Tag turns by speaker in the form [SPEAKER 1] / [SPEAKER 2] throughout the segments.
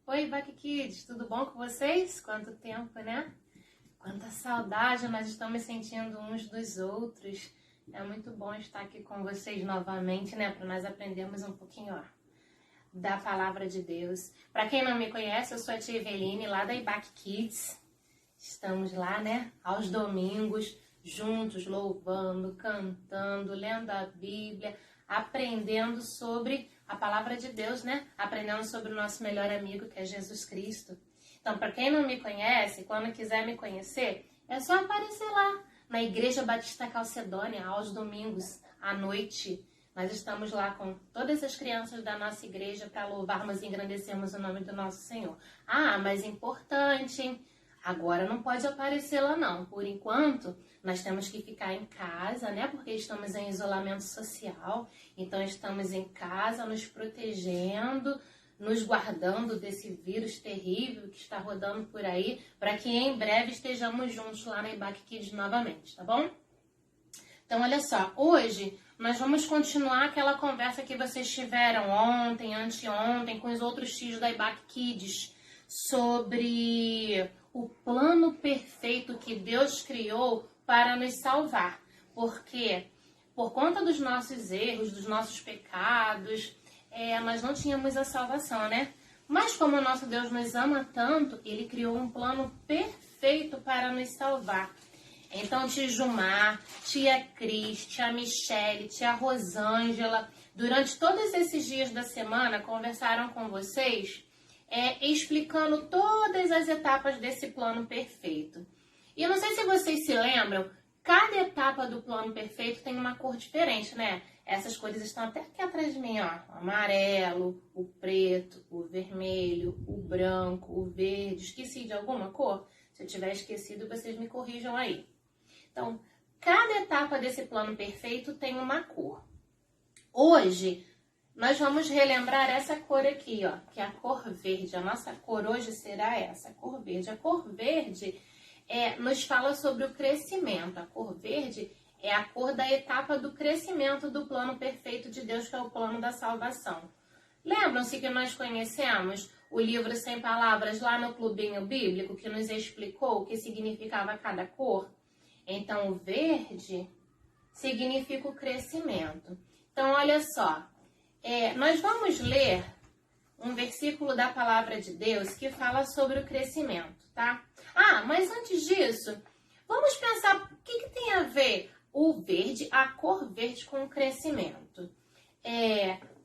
[SPEAKER 1] Oi, Back Kids, tudo bom com vocês? Quanto tempo, né? Quanta saudade nós estamos sentindo uns dos outros. É muito bom estar aqui com vocês novamente, né? Para nós aprendermos um pouquinho, da Palavra de Deus. Para quem não me conhece, eu sou a tia Eveline, lá da Back Kids. Estamos lá, né? Aos domingos, juntos, louvando, cantando, lendo a Bíblia, aprendendo sobre a Palavra de Deus, né? Aprendendo sobre o nosso melhor amigo, que é Jesus Cristo. Então, para quem não me conhece, quando quiser me conhecer, é só aparecer lá na Igreja Batista Calcedônia, aos domingos, à noite. Nós estamos lá com todas as crianças da nossa igreja para louvarmos e engrandecermos o nome do nosso Senhor. Ah, mas importante, hein? Agora não pode aparecer lá não. Por enquanto, nós temos que ficar em casa, né? Porque estamos em isolamento social. Então, estamos em casa, nos protegendo, nos guardando desse vírus terrível que está rodando por aí, para que em breve estejamos juntos lá na Ibac Kids novamente, tá bom? Então, olha só, hoje nós vamos continuar aquela conversa que vocês tiveram ontem, anteontem, com os outros tios da Ibac Kids, sobre o plano perfeito que Deus criou para nos salvar. Porque, por conta dos nossos erros, dos nossos pecados, nós não tínhamos a salvação, né? Mas como o nosso Deus nos ama tanto, Ele criou um plano perfeito para nos salvar. Então, tia Jumar, tia Cris, tia Michele, tia Rosângela, durante todos esses dias da semana, conversaram com vocês, explicando todas as etapas desse plano perfeito. E eu não sei se vocês se lembram, cada etapa do plano perfeito tem uma cor diferente, né? Essas cores estão até aqui atrás de mim, ó. O amarelo, o preto, o vermelho, o branco, o verde. Esqueci de alguma cor? Se eu tiver esquecido, vocês me corrijam aí. Então, cada etapa desse plano perfeito tem uma cor. Hoje, nós vamos relembrar essa cor aqui, ó, que é a cor verde. A nossa cor hoje será essa, a cor verde. A cor verde nos fala sobre o crescimento. A cor verde é a cor da etapa do crescimento do plano perfeito de Deus, que é o plano da salvação. Lembram-se que nós conhecemos o livro Sem Palavras lá no Clubinho Bíblico, que nos explicou o que significava cada cor? Então, o verde significa o crescimento. Então, olha só, nós vamos ler um versículo da Palavra de Deus que fala sobre o crescimento, tá? Ah, mas antes disso, vamos pensar o que tem a ver o verde, a cor verde com o crescimento.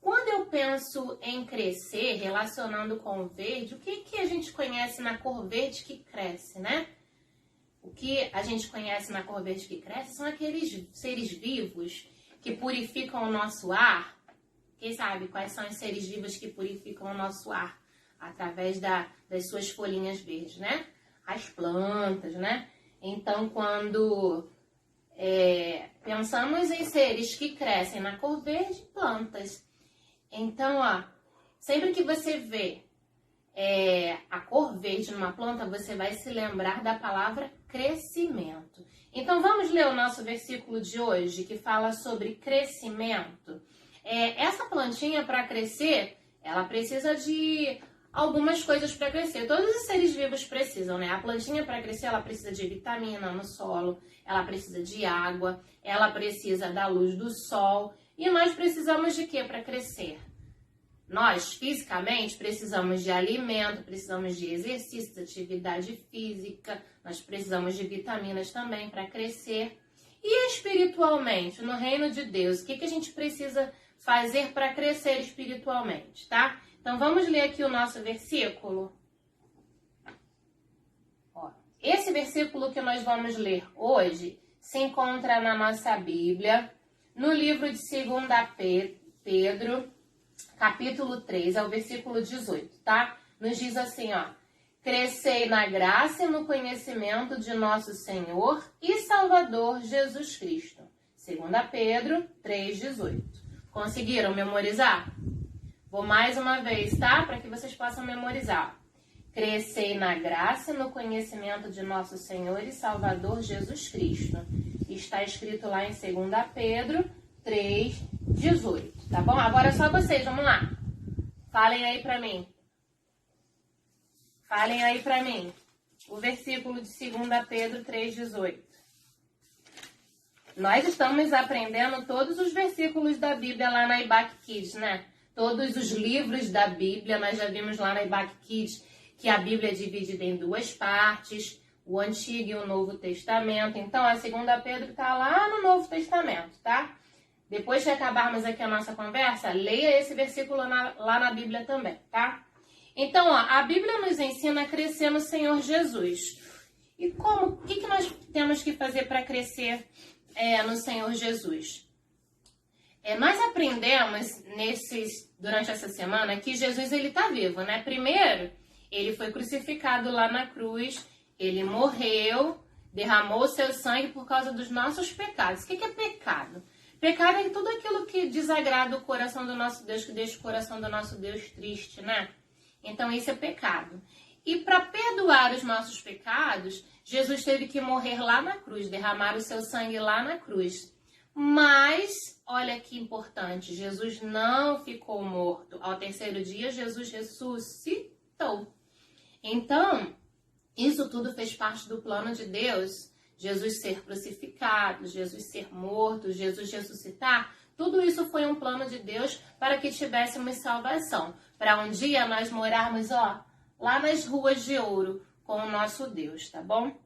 [SPEAKER 1] Quando eu penso em crescer, relacionando com o verde, o que a gente conhece na cor verde que cresce, né? O que a gente conhece na cor verde que cresce são aqueles seres vivos que purificam o nosso ar. Quem sabe quais são os seres vivos que purificam o nosso ar? Através das suas folhinhas verdes, né? As plantas, né? Então, quando pensamos em seres que crescem na cor verde, plantas. Então, ó, sempre que você vê a cor verde numa planta, você vai se lembrar da palavra crescimento. Então, vamos ler o nosso versículo de hoje, que fala sobre crescimento. Essa plantinha, para crescer, ela precisa de algumas coisas para crescer. Todos os seres vivos precisam, né? A plantinha, para crescer, ela precisa de vitamina no solo, ela precisa de água, ela precisa da luz do sol. E nós precisamos de quê para crescer? Nós, fisicamente, precisamos de alimento, precisamos de exercícios, atividade física, nós precisamos de vitaminas também para crescer. E espiritualmente, no reino de Deus, o que a gente precisa fazer para crescer espiritualmente, tá? Então, vamos ler aqui o nosso versículo. Ó, esse versículo que nós vamos ler hoje se encontra na nossa Bíblia, no livro de 2 Pedro, capítulo 3, é o versículo 18, tá? Nos diz assim, ó. Crescei na graça e no conhecimento de nosso Senhor e Salvador Jesus Cristo. 2 Pedro 3,18. Conseguiram memorizar? Vou mais uma vez, tá? Para que vocês possam memorizar. Crescei na graça e no conhecimento de nosso Senhor e Salvador Jesus Cristo. Está escrito lá em 2 Pedro 3,18, tá bom? Agora é só vocês, vamos lá. Falem aí pra mim. Falem aí para mim. O versículo de 2 Pedro 3,18. Nós estamos aprendendo todos os versículos da Bíblia lá na IBAC Kids, né? Todos os livros da Bíblia, nós já vimos lá na IBAC Kids que a Bíblia é dividida em duas partes, o Antigo e o Novo Testamento. Então, a 2 Pedro está lá no Novo Testamento, tá? Depois que acabarmos aqui a nossa conversa, leia esse versículo lá na Bíblia também, tá? Então, ó, a Bíblia nos ensina a crescer no Senhor Jesus. E como? O que nós temos que fazer para crescer no Senhor Jesus? Nós aprendemos durante essa semana que Jesus ele está vivo, né? Primeiro, ele foi crucificado lá na cruz, ele morreu, derramou o seu sangue por causa dos nossos pecados. O que é pecado? Pecado é tudo aquilo que desagrada o coração do nosso Deus, que deixa o coração do nosso Deus triste, né? Então, isso é pecado. E para perdoar os nossos pecados, Jesus teve que morrer lá na cruz, derramar o seu sangue lá na cruz. Mas, olha que importante, Jesus não ficou morto. Ao terceiro dia, Jesus ressuscitou. Então, isso tudo fez parte do plano de Deus. Jesus ser crucificado, Jesus ser morto, Jesus ressuscitar. Tudo isso foi um plano de Deus para que tivéssemos salvação. Para um dia nós morarmos, lá nas ruas de ouro com o nosso Deus, tá bom?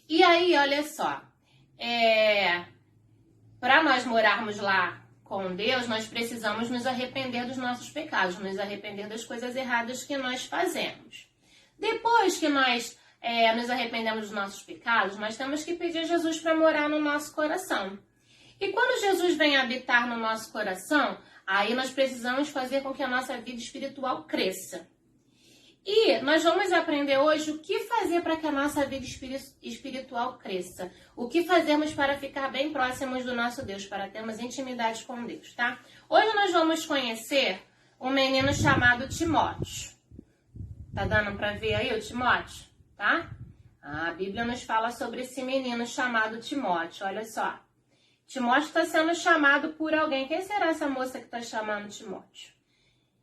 [SPEAKER 1] E aí, olha só. Para nós morarmos lá com Deus, nós precisamos nos arrepender dos nossos pecados, nos arrepender das coisas erradas que nós fazemos. Depois que nós nos arrependemos dos nossos pecados, nós temos que pedir a Jesus para morar no nosso coração. E quando Jesus vem habitar no nosso coração, aí nós precisamos fazer com que a nossa vida espiritual cresça. E nós vamos aprender hoje o que fazer para que a nossa vida espiritual cresça. O que fazermos para ficar bem próximos do nosso Deus, para termos intimidade com Deus, tá? Hoje nós vamos conhecer um menino chamado Timóteo. Tá dando para ver aí o Timóteo, tá? A Bíblia nos fala sobre esse menino chamado Timóteo, olha só. Timóteo está sendo chamado por alguém. Quem será essa moça que está chamando Timóteo?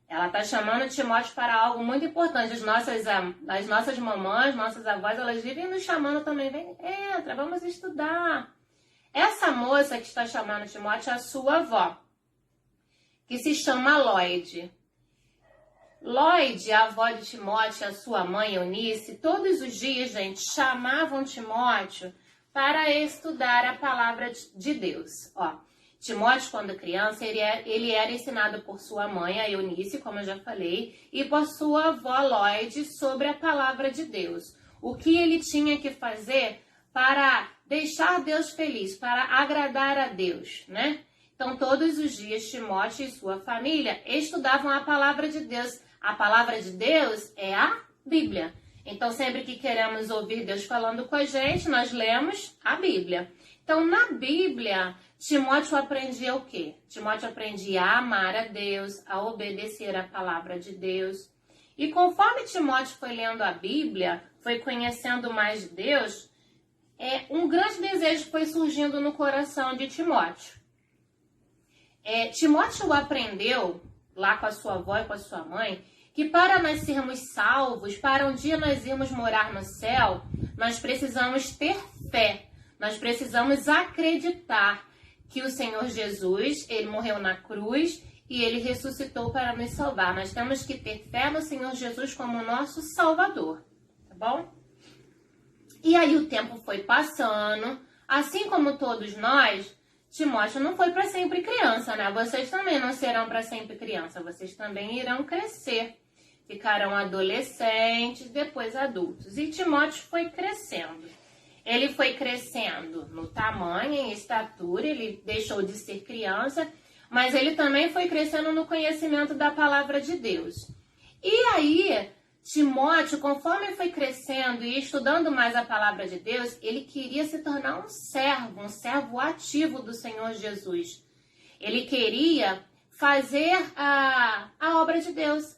[SPEAKER 1] Ela está chamando Timóteo para algo muito importante. As nossas mamães, nossas avós, elas vivem nos chamando também. Vem, entra, vamos estudar. Essa moça que está chamando Timóteo é a sua avó, que se chama Lloyd. Lloyd, a avó de Timóteo, a sua mãe Eunice, todos os dias, gente, chamavam Timóteo para estudar a palavra de Deus. Timóteo, quando criança, ele era ensinado por sua mãe, a Eunice, como eu já falei, e por sua avó Lloyd sobre a palavra de Deus. O que ele tinha que fazer para deixar Deus feliz, para agradar a Deus, né? Então, todos os dias, Timóteo e sua família estudavam a palavra de Deus. A palavra de Deus é a Bíblia. Então, sempre que queremos ouvir Deus falando com a gente, nós lemos a Bíblia. Então, na Bíblia, Timóteo aprendia o quê? Timóteo aprendia a amar a Deus, a obedecer a palavra de Deus. E conforme Timóteo foi lendo a Bíblia, foi conhecendo mais de Deus, um grande desejo foi surgindo no coração de Timóteo. Timóteo aprendeu, lá com a sua avó e com a sua mãe, que para nós sermos salvos, para um dia nós irmos morar no céu, nós precisamos ter fé. Nós precisamos acreditar que o Senhor Jesus, ele morreu na cruz e ele ressuscitou para nos salvar. Nós temos que ter fé no Senhor Jesus como nosso Salvador, tá bom? E aí o tempo foi passando, assim como todos nós, Timóteo não foi para sempre criança, né? Vocês também não serão para sempre criança, vocês também irão crescer. Ficarão adolescentes, depois adultos. E Timóteo foi crescendo. Ele foi crescendo no tamanho, em estatura, ele deixou de ser criança, mas ele também foi crescendo no conhecimento da palavra de Deus. E aí, Timóteo, conforme foi crescendo e estudando mais a palavra de Deus, ele queria se tornar um servo ativo do Senhor Jesus. Ele queria fazer a obra de Deus.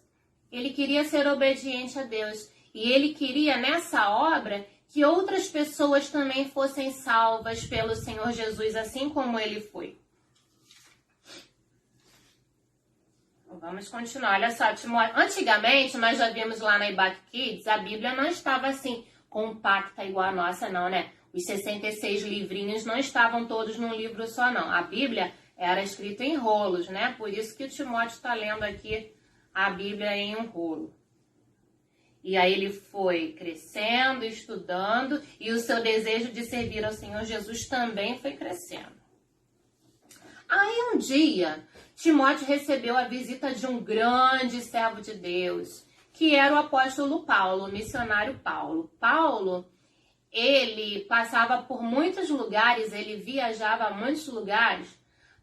[SPEAKER 1] Ele queria ser obediente a Deus. E ele queria, nessa obra, que outras pessoas também fossem salvas pelo Senhor Jesus, assim como ele foi. vamos continuar. Olha só, Timóteo. Antigamente, nós já vimos lá na IBAC Kids, a Bíblia não estava assim, compacta igual a nossa, não, né? Os 66 livrinhos não estavam todos num livro só, não. A Bíblia era escrita em rolos, né? Por isso que o Timóteo está lendo aqui a Bíblia em um rolo. E aí ele foi crescendo, estudando, e o seu desejo de servir ao Senhor Jesus também foi crescendo. Aí um dia, Timóteo recebeu a visita de um grande servo de Deus, que era o apóstolo Paulo, o missionário Paulo. Paulo, ele passava por muitos lugares, ele viajava a muitos lugares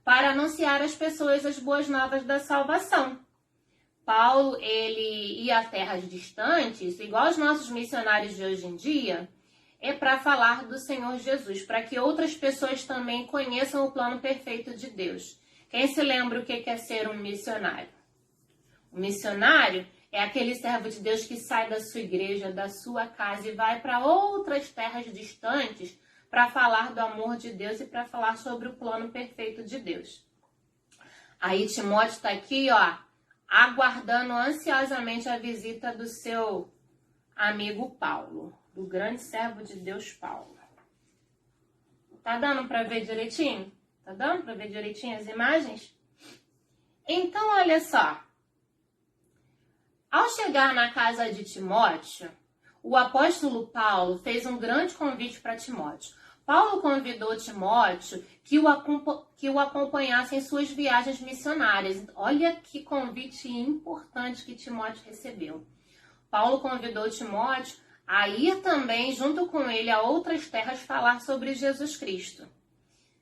[SPEAKER 1] para anunciar às pessoas as boas novas da salvação. Paulo, ele ia a terras distantes, igual os nossos missionários de hoje em dia, para falar do Senhor Jesus, para que outras pessoas também conheçam o plano perfeito de Deus. Quem se lembra o que é ser um missionário? O missionário é aquele servo de Deus que sai da sua igreja, da sua casa e vai para outras terras distantes para falar do amor de Deus e para falar sobre o plano perfeito de Deus. Aí Timóteo está aqui, ó, aguardando ansiosamente a visita do seu amigo Paulo, do grande servo de Deus Paulo. Tá dando para ver direitinho? Tá dando para ver direitinho as imagens? Então, olha só. Ao chegar na casa de Timóteo, o apóstolo Paulo fez um grande convite para Timóteo. Paulo convidou Timóteo que o acompanhasse em suas viagens missionárias. Olha que convite importante que Timóteo recebeu. Paulo convidou Timóteo a ir também, junto com ele, a outras terras falar sobre Jesus Cristo.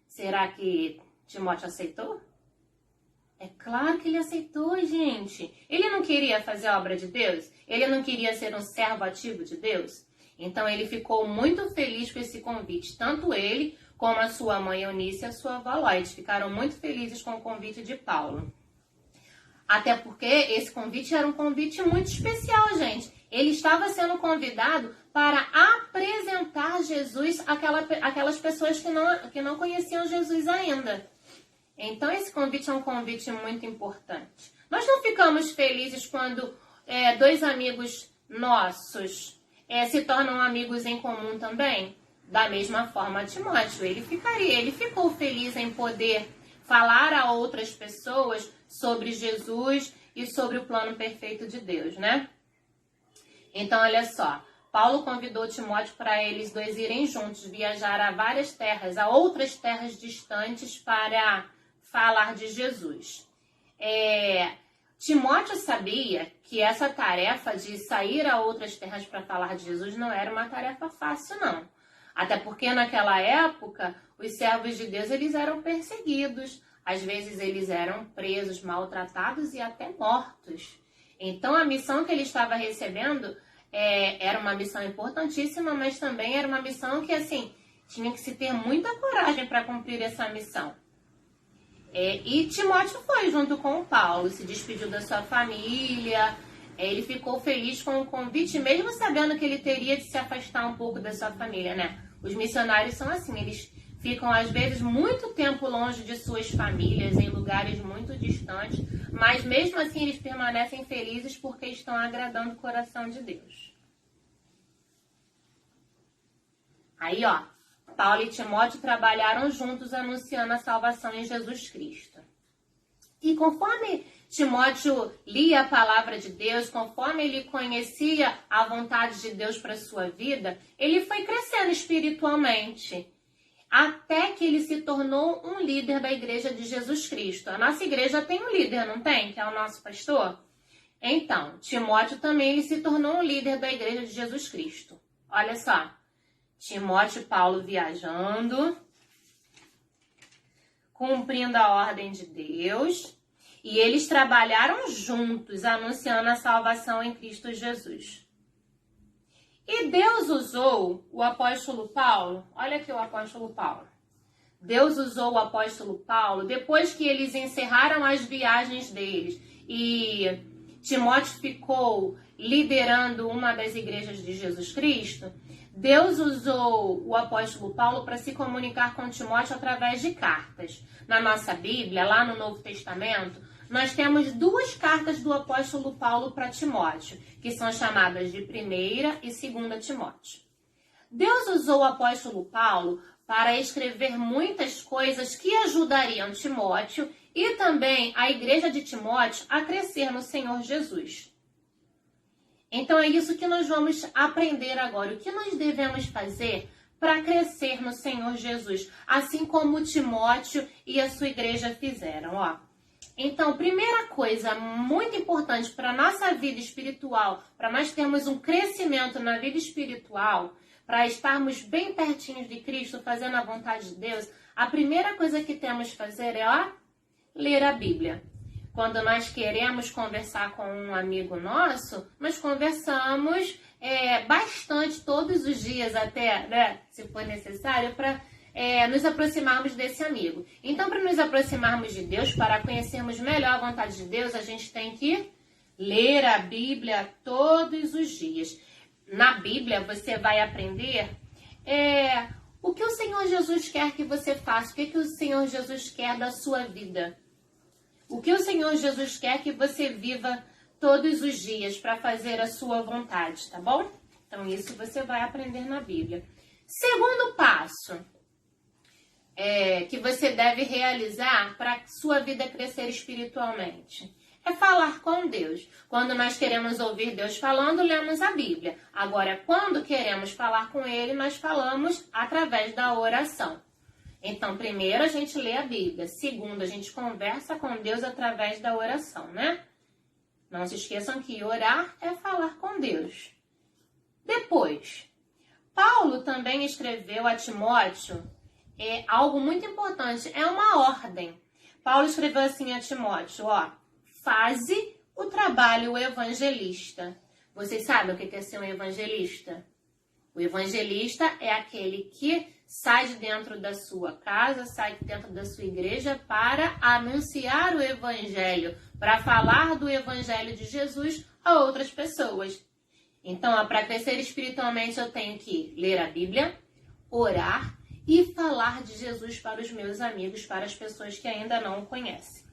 [SPEAKER 1] Será que Timóteo aceitou? É claro que ele aceitou, gente. Ele não queria fazer a obra de Deus? Ele não queria ser um servo ativo de Deus? Então ele ficou muito feliz com esse convite. Tanto ele como a sua mãe Eunice e a sua avó Lloyd ficaram muito felizes com o convite de Paulo. Até porque esse convite era um convite muito especial, gente. Ele estava sendo convidado para apresentar Jesus àquelas pessoas que não conheciam Jesus ainda. Então esse convite é um convite muito importante. Nós não ficamos felizes quando dois amigos nossos se tornam amigos em comum também? Da mesma forma, Timóteo, ele ficou feliz em poder falar a outras pessoas sobre Jesus e sobre o plano perfeito de Deus, né? Então, olha só, Paulo convidou Timóteo para eles dois irem juntos, viajar a várias terras, a outras terras distantes para falar de Jesus. Timóteo sabia que essa tarefa de sair a outras terras para falar de Jesus não era uma tarefa fácil, não. Até porque naquela época, os servos de Deus eles eram perseguidos. Às vezes eles eram presos, maltratados e até mortos. Então a missão que ele estava recebendo era uma missão importantíssima, mas também era uma missão que assim tinha que se ter muita coragem para cumprir essa missão. E Timóteo foi junto com o Paulo, se despediu da sua família, ele ficou feliz com o convite, mesmo sabendo que ele teria de se afastar um pouco da sua família, né? Os missionários são assim, eles ficam às vezes muito tempo longe de suas famílias, em lugares muito distantes, mas mesmo assim eles permanecem felizes porque estão agradando o coração de Deus. Aí, ó, Paulo e Timóteo trabalharam juntos anunciando a salvação em Jesus Cristo. E conforme Timóteo lia a palavra de Deus, conforme ele conhecia a vontade de Deus para a sua vida, ele foi crescendo espiritualmente, até que ele se tornou um líder da igreja de Jesus Cristo. A nossa igreja tem um líder, não tem? Que é o nosso pastor? Então, Timóteo também ele se tornou um líder da igreja de Jesus Cristo. Olha só. Timóteo e Paulo viajando, cumprindo a ordem de Deus, e eles trabalharam juntos, anunciando a salvação em Cristo Jesus. E Deus usou o apóstolo Paulo, olha aqui o apóstolo Paulo. Deus usou o apóstolo Paulo depois que eles encerraram as viagens deles e Timóteo ficou liderando uma das igrejas de Jesus Cristo. Deus usou o apóstolo Paulo para se comunicar com Timóteo através de cartas. Na nossa Bíblia, lá no Novo Testamento, nós temos duas cartas do apóstolo Paulo para Timóteo, que são chamadas de 1ª e 2ª Timóteo. Deus usou o apóstolo Paulo para escrever muitas coisas que ajudariam Timóteo e também a igreja de Timóteo a crescer no Senhor Jesus. Então é isso que nós vamos aprender agora. O que nós devemos fazer para crescer no Senhor Jesus, assim como Timóteo e a sua igreja fizeram, ó. Então, primeira coisa muito importante para a nossa vida espiritual, para nós termos um crescimento na vida espiritual, para estarmos bem pertinhos de Cristo, fazendo a vontade de Deus, a primeira coisa que temos que fazer é, ó, ler a Bíblia. Quando nós queremos conversar com um amigo nosso, nós conversamos bastante, todos os dias até, né, se for necessário, para nos aproximarmos desse amigo. Então, para nos aproximarmos de Deus, para conhecermos melhor a vontade de Deus, a gente tem que ler a Bíblia todos os dias. Na Bíblia, você vai aprender o que o Senhor Jesus quer que você faça, o que o Senhor Jesus quer da sua vida. O que o Senhor Jesus quer que você viva todos os dias para fazer a sua vontade, tá bom? Então, isso você vai aprender na Bíblia. Segundo passo que você deve realizar para a sua vida crescer espiritualmente é falar com Deus. Quando nós queremos ouvir Deus falando, lemos a Bíblia. Agora, quando queremos falar com Ele, nós falamos através da oração. Então, primeiro a gente lê a Bíblia. Segundo, a gente conversa com Deus através da oração, né? Não se esqueçam que orar é falar com Deus. Depois, Paulo também escreveu a Timóteo algo muito importante, é uma ordem. Paulo escreveu assim a Timóteo, ó, faze o trabalho evangelista. Vocês sabem o que é ser um evangelista? O evangelista é aquele que sai de dentro da sua casa, sai de dentro da sua igreja para anunciar o evangelho, para falar do evangelho de Jesus a outras pessoas. Então, para crescer espiritualmente, eu tenho que ler a Bíblia, orar e falar de Jesus para os meus amigos, para as pessoas que ainda não o conhecem.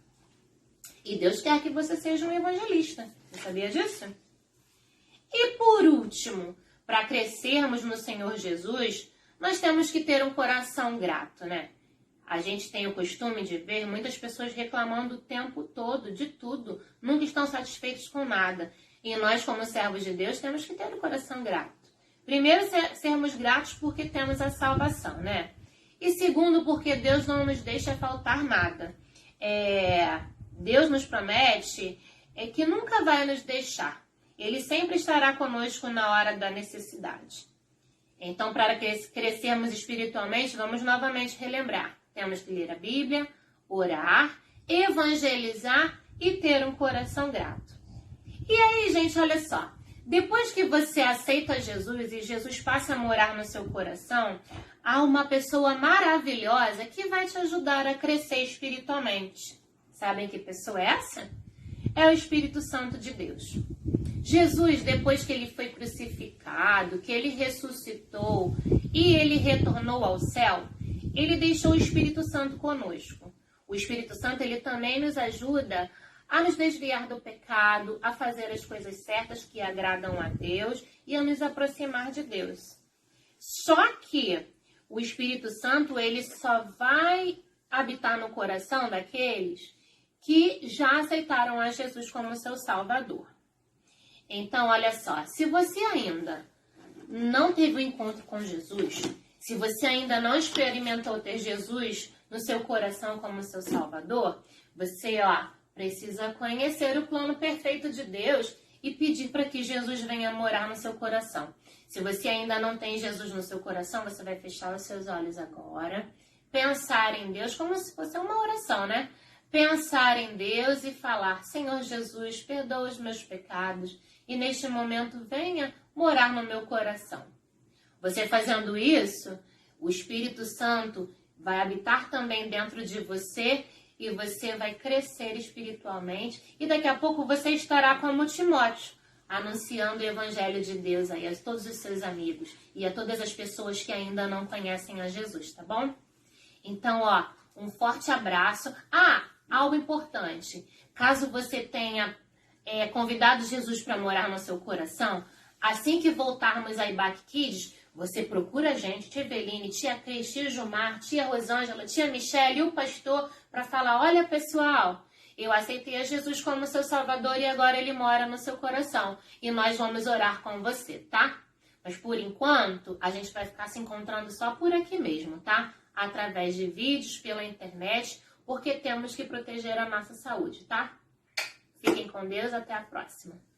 [SPEAKER 1] E Deus quer que você seja um evangelista. Você sabia disso? E por último, para crescermos no Senhor Jesus, nós temos que ter um coração grato, né? A gente tem o costume de ver muitas pessoas reclamando o tempo todo de tudo, nunca estão satisfeitos com nada. E nós, como servos de Deus, temos que ter um coração grato. Primeiro, sermos gratos porque temos a salvação, né? E segundo, porque Deus não nos deixa faltar nada. Deus nos promete que nunca vai nos deixar. Ele sempre estará conosco na hora da necessidade. Então, para crescermos espiritualmente, vamos novamente relembrar. Temos que ler a Bíblia, orar, evangelizar e ter um coração grato. E aí, gente, olha só. Depois que você aceita Jesus e Jesus passa a morar no seu coração, há uma pessoa maravilhosa que vai te ajudar a crescer espiritualmente. Sabem que pessoa é essa? É o Espírito Santo de Deus. Jesus, depois que ele foi crucificado, que ele ressuscitou e ele retornou ao céu, ele deixou o Espírito Santo conosco. O Espírito Santo, ele também nos ajuda a nos desviar do pecado, a fazer as coisas certas que agradam a Deus e a nos aproximar de Deus. Só que o Espírito Santo, ele só vai habitar no coração daqueles que já aceitaram a Jesus como seu Salvador. Então, olha só, se você ainda não teve um encontro com Jesus, se você ainda não experimentou ter Jesus no seu coração como seu Salvador, você, precisa conhecer o plano perfeito de Deus e pedir para que Jesus venha morar no seu coração. Se você ainda não tem Jesus no seu coração, você vai fechar os seus olhos agora, pensar em Deus como se fosse uma oração, né? Pensar em Deus e falar, Senhor Jesus, perdoa os meus pecados e neste momento venha morar no meu coração. Você fazendo isso, o Espírito Santo vai habitar também dentro de você e você vai crescer espiritualmente e daqui a pouco você estará como Timóteo, anunciando o Evangelho de Deus aí a todos os seus amigos e a todas as pessoas que ainda não conhecem a Jesus, tá bom? Então, um forte abraço. Algo importante. Caso você tenha convidado Jesus para morar no seu coração, assim que voltarmos a Ibac Kids, você procura a gente, tia Eveline, tia Cris, tia Gilmar, tia Rosângela, tia Michele e o pastor para falar, olha pessoal, eu aceitei a Jesus como seu salvador e agora ele mora no seu coração. E nós vamos orar com você, tá? Mas por enquanto, a gente vai ficar se encontrando só por aqui mesmo, tá? Através de vídeos, pela internet, porque temos que proteger a nossa saúde, tá? Fiquem com Deus, até a próxima.